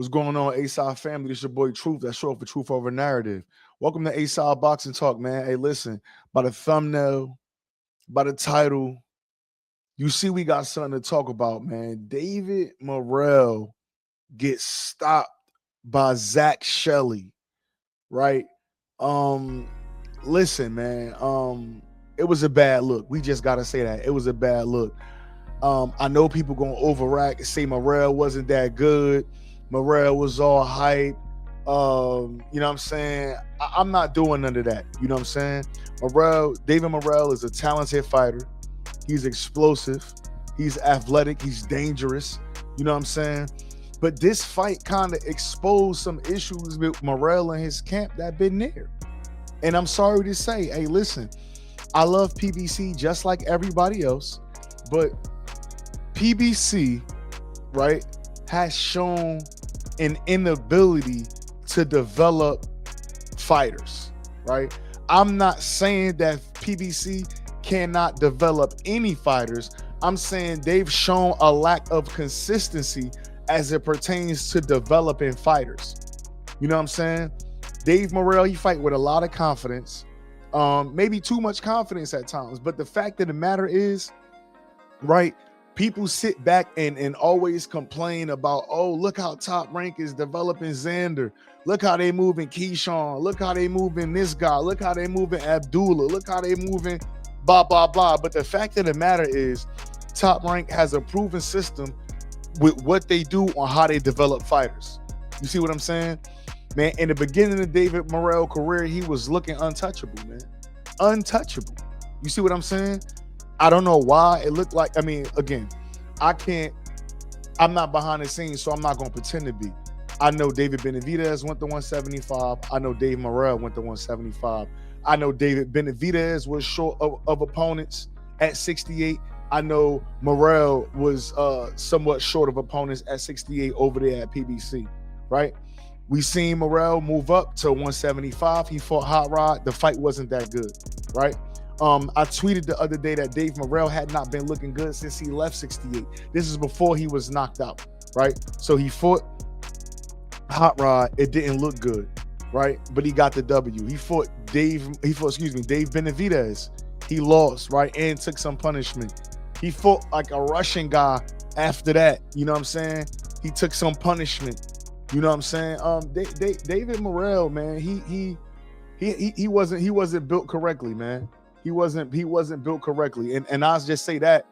What's going on, A-Side family? This your boy Truth. That's short for Truth Over Narrative. Welcome to A-Side Boxing Talk, man. Hey, listen, by the thumbnail, by the title, you see we got something to talk about, man. David Morrell gets stopped by Zak Chelli, right? Um, Listen, man. It was a bad look. We just gotta say that. It was a bad look. I know people gonna overreact and say Morrell wasn't that good. Morrell was all hype. You know what I'm saying? I'm not doing none of that. You know what I'm saying? David Morrell is a talented fighter. He's explosive. He's athletic. He's dangerous. You know what I'm saying? But this fight kind of exposed some issues with Morrell and his camp that been there. And I'm sorry to say, hey, listen, I love PBC just like everybody else, but PBC, right, has shown an inability to develop fighters, right? I'm not saying that PBC cannot develop any fighters. I'm saying they've shown a lack of consistency as it pertains to developing fighters. You know what I'm saying? Dave Morrell, he fight with a lot of confidence, maybe too much confidence at times. But the fact of the matter is, right, people sit back and always complain about, oh, look how Top Rank is developing Xander. Look how they moving Keyshawn. Look how they moving this guy. Look how they moving Abdullah. Look how they moving blah, blah, blah. But the fact of the matter is, Top Rank has a proven system with what they do on how they develop fighters. You see what I'm saying? Man, in the beginning of David Morrell's career, he was looking untouchable, man. Untouchable. You see what I'm saying? I don't know why it looked like, I mean, again, I'm not behind the scenes, so I'm not going to pretend to be. I know David Benavidez went to 175. I know Dave Morrell went to 175. I know David Benavidez was short of opponents at 68. I know Morrell was somewhat short of opponents at 68 over there at PBC, right? We seen Morrell move up to 175. He fought Hot Rod. The fight wasn't that good, right? I tweeted the other day that Dave Morrell had not been looking good since he left 68. This is before he was knocked out, right? So he fought Hot Rod. It didn't look good, right? But he got the W. He fought Dave Benavidez. He lost, right? And took some punishment. He fought like a Russian guy after that. You know what I'm saying? He took some punishment. You know what I'm saying? David Morrell, man, he wasn't built correctly, man. He wasn't built correctly. And I'll just say that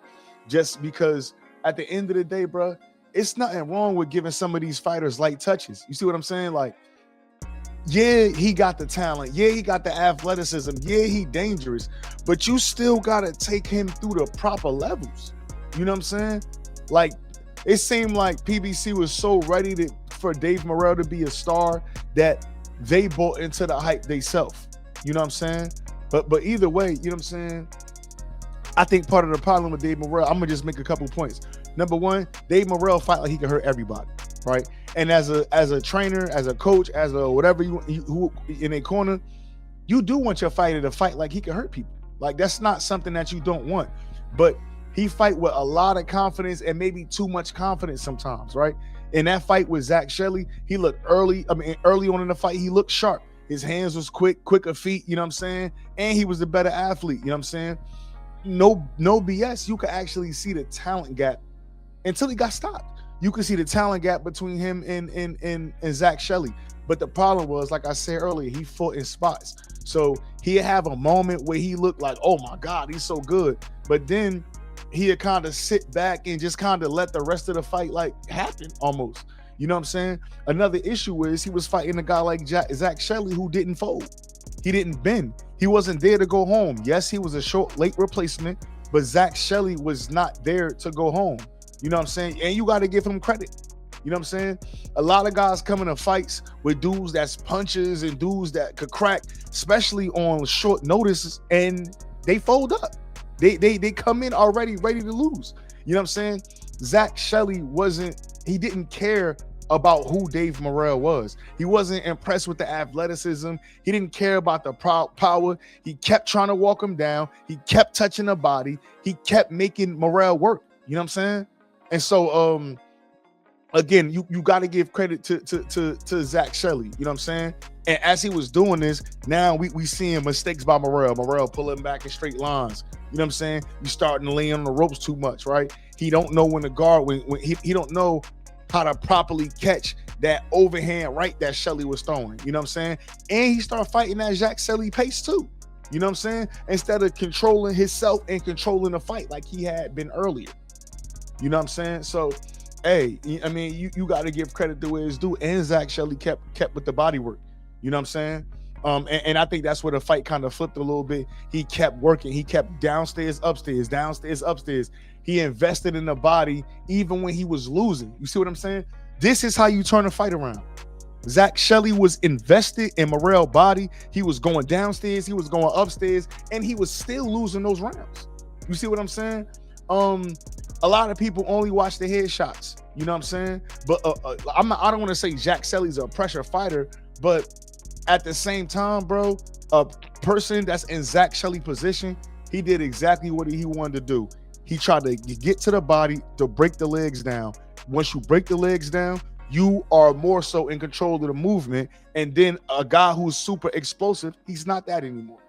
just because at the end of the day, bro, it's nothing wrong with giving some of these fighters light touches. You see what I'm saying? Like, yeah, he got the talent. Yeah, he got the athleticism. Yeah, he dangerous. But you still got to take him through the proper levels. You know what I'm saying? Like, it seemed like PBC was so ready for Dave Morrell to be a star that they bought into the hype themselves. You know what I'm saying? But either way, you know what I'm saying? I think part of the problem with Dave Morrell, I'm going to just make a couple points. Number one, Dave Morrell fight like he can hurt everybody, right? And as a trainer, as a coach, as a whatever who in a corner, you do want your fighter to fight like he can hurt people. Like, that's not something that you don't want. But he fight with a lot of confidence and maybe too much confidence sometimes, right? In that fight with Zak Chelli, he looked early on in the fight, he looked sharp. His hands was quicker feet, you know what I'm saying? And he was the better athlete, you know what I'm saying? No BS. You could actually see the talent gap until he got stopped. You could see the talent gap between him and Zak Chelli. But the problem was, like I said earlier, he fought in spots. So he'd have a moment where he looked like, oh my God, he's so good. But then he'd kind of sit back and just kind of let the rest of the fight like happen almost. You know what I'm saying? Another issue is he was fighting a guy like Zak Chelli who didn't fold. He didn't bend. He wasn't there to go home. Yes, he was a short, late replacement, but Zak Chelli was not there to go home. You know what I'm saying? And you got to give him credit. You know what I'm saying? A lot of guys come into fights with dudes that's punches and dudes that could crack, especially on short notice, and they fold up. They come in already ready to lose. You know what I'm saying? Zak Chelli he didn't care about who Dave Morrell was. He wasn't impressed with the athleticism. He didn't care about the power. He kept trying to walk him down. He kept touching the body. He kept making Morrell work. You know what I'm saying? And so again, you got to give credit to Zak Chelli. You know what I'm saying? And as he was doing this, now we seeing mistakes by Morrell. Morrell pulling back in straight lines. You know what I'm saying? You starting to lay on the ropes too much, right? He don't know when to guard, when he don't know how to properly catch that overhand right that Chelli was throwing. You know what I'm saying? And he started fighting that Zak Chelli pace too. You know what I'm saying? Instead of controlling himself and controlling the fight like he had been earlier. You know what I'm saying? So, hey, I mean, you got to give credit to where it's due. And Zak Chelli kept with the body work. You know what I'm saying? And I think that's where the fight kind of flipped a little bit. He kept working. He kept downstairs, upstairs, downstairs, upstairs. He invested in the body even when he was losing. You see what I'm saying? This is how you turn a fight around. Zak Chelli was invested in Morrell's body. He was going downstairs. He was going upstairs. And he was still losing those rounds. You see what I'm saying? A lot of people only watch the headshots. You know what I'm saying? But I don't want to say Zak Chelli's a pressure fighter, but at the same time, bro, a person that's in Zak Chelli position, he did exactly what he wanted to do. He tried to get to the body to break the legs down. Once you break the legs down, you are more so in control of the movement. And then a guy who's super explosive, he's not that anymore.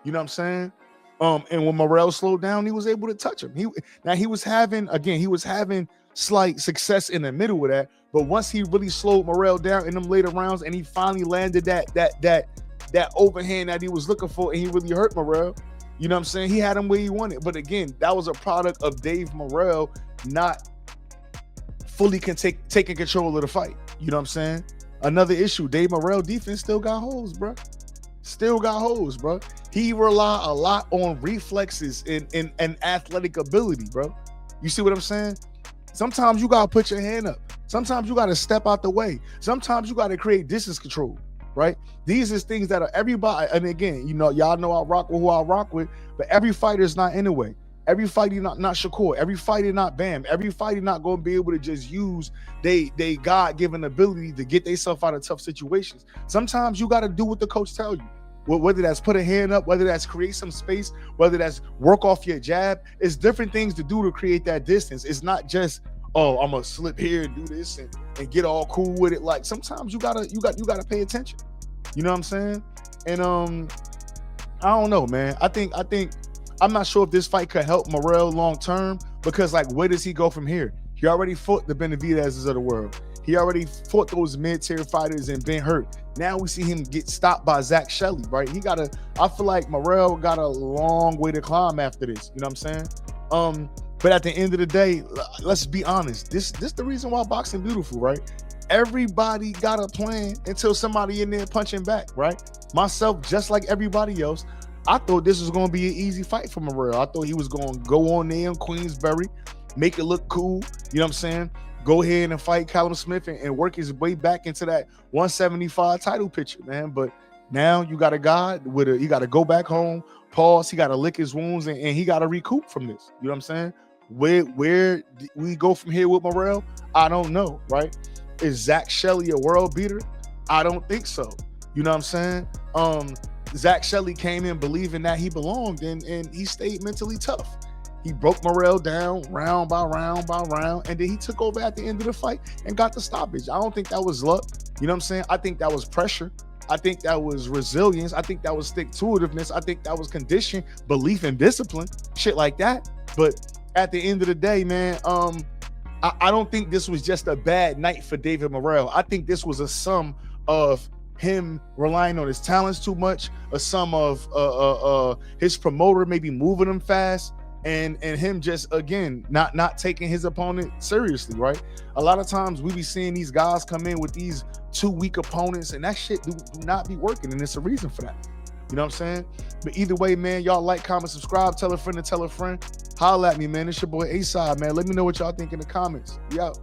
You know what I'm saying? And when Morrell slowed down, he was able to touch him. He was having slight success in the middle of that. But once he really slowed Morrell down in them later rounds, and he finally landed that overhand that he was looking for, and he really hurt Morrell. You know what I'm saying? He had him where he wanted. But again, that was a product of Dave Morrell not fully taking control of the fight. You know what I'm saying? Another issue, Dave Morrell defense still got holes, bro. Still got holes, bro. He rely a lot on reflexes and athletic ability, bro. You see what I'm saying? Sometimes you gotta put your hand up. Sometimes you gotta step out the way. Sometimes you gotta create distance control, right? These is things that are everybody. And again, you know, y'all know I rock with who I rock with, but every fighter is not anyway. Every fighter not Shakur. Every fighter not Bam. Every fighter not gonna be able to just use they God-given ability to get themselves out of tough situations. Sometimes you gotta do what the coach tell you. Whether that's put a hand up, whether that's create some space, whether that's work off your jab, it's different things to do to create that distance. It's not just, oh, I'm gonna slip here and do this and get all cool with it. Like sometimes you gotta pay attention. You know what I'm saying? And I don't know, man. I think I'm not sure if this fight could help Morrell long term, because like where does he go from here? He already fought the Benavidez's of the world. He already fought those mid-tier fighters and been hurt. Now we see him get stopped by Zak Chelli, right? I feel like Morrell got a long way to climb after this. You know what I'm saying? But at the end of the day, let's be honest. This the reason why boxing beautiful, right? Everybody got a plan until somebody in there punching back, right? Myself, just like everybody else, I thought this was going to be an easy fight for Morrell. I thought he was going to go on there in Queensberry, make it look cool. You know what I'm saying? Go ahead and fight Callum Smith and work his way back into that 175 title picture, man. But now you got a guy he got to go back home, pause. He got to lick his wounds and he got to recoup from this. You know what I'm saying? Where we go from here with Morrell, I don't know, right? Is Zak Chelli a world beater? I don't think so. You know what I'm saying? Zak Chelli came in believing that he belonged and he stayed mentally tough. He broke Morrell down round by round by round, and then he took over at the end of the fight and got the stoppage. I don't think that was luck. You know what I'm saying? I think that was pressure. I think that was resilience. I think that was stick-to-itiveness. I think that was condition, belief, and discipline, shit like that. But at the end of the day, man, I don't think this was just a bad night for David Morrell. I think this was a sum of him relying on his talents too much, a sum of his promoter maybe moving him fast, and him just, again, not taking his opponent seriously, right? A lot of times we be seeing these guys come in with these 2 weak opponents, and that shit do not be working, and it's a reason for that. You know what I'm saying? But either way, man, y'all like, comment, subscribe, tell a friend to tell a friend. Holla at me, man. It's your boy A-Side, man. Let me know what y'all think in the comments. We out.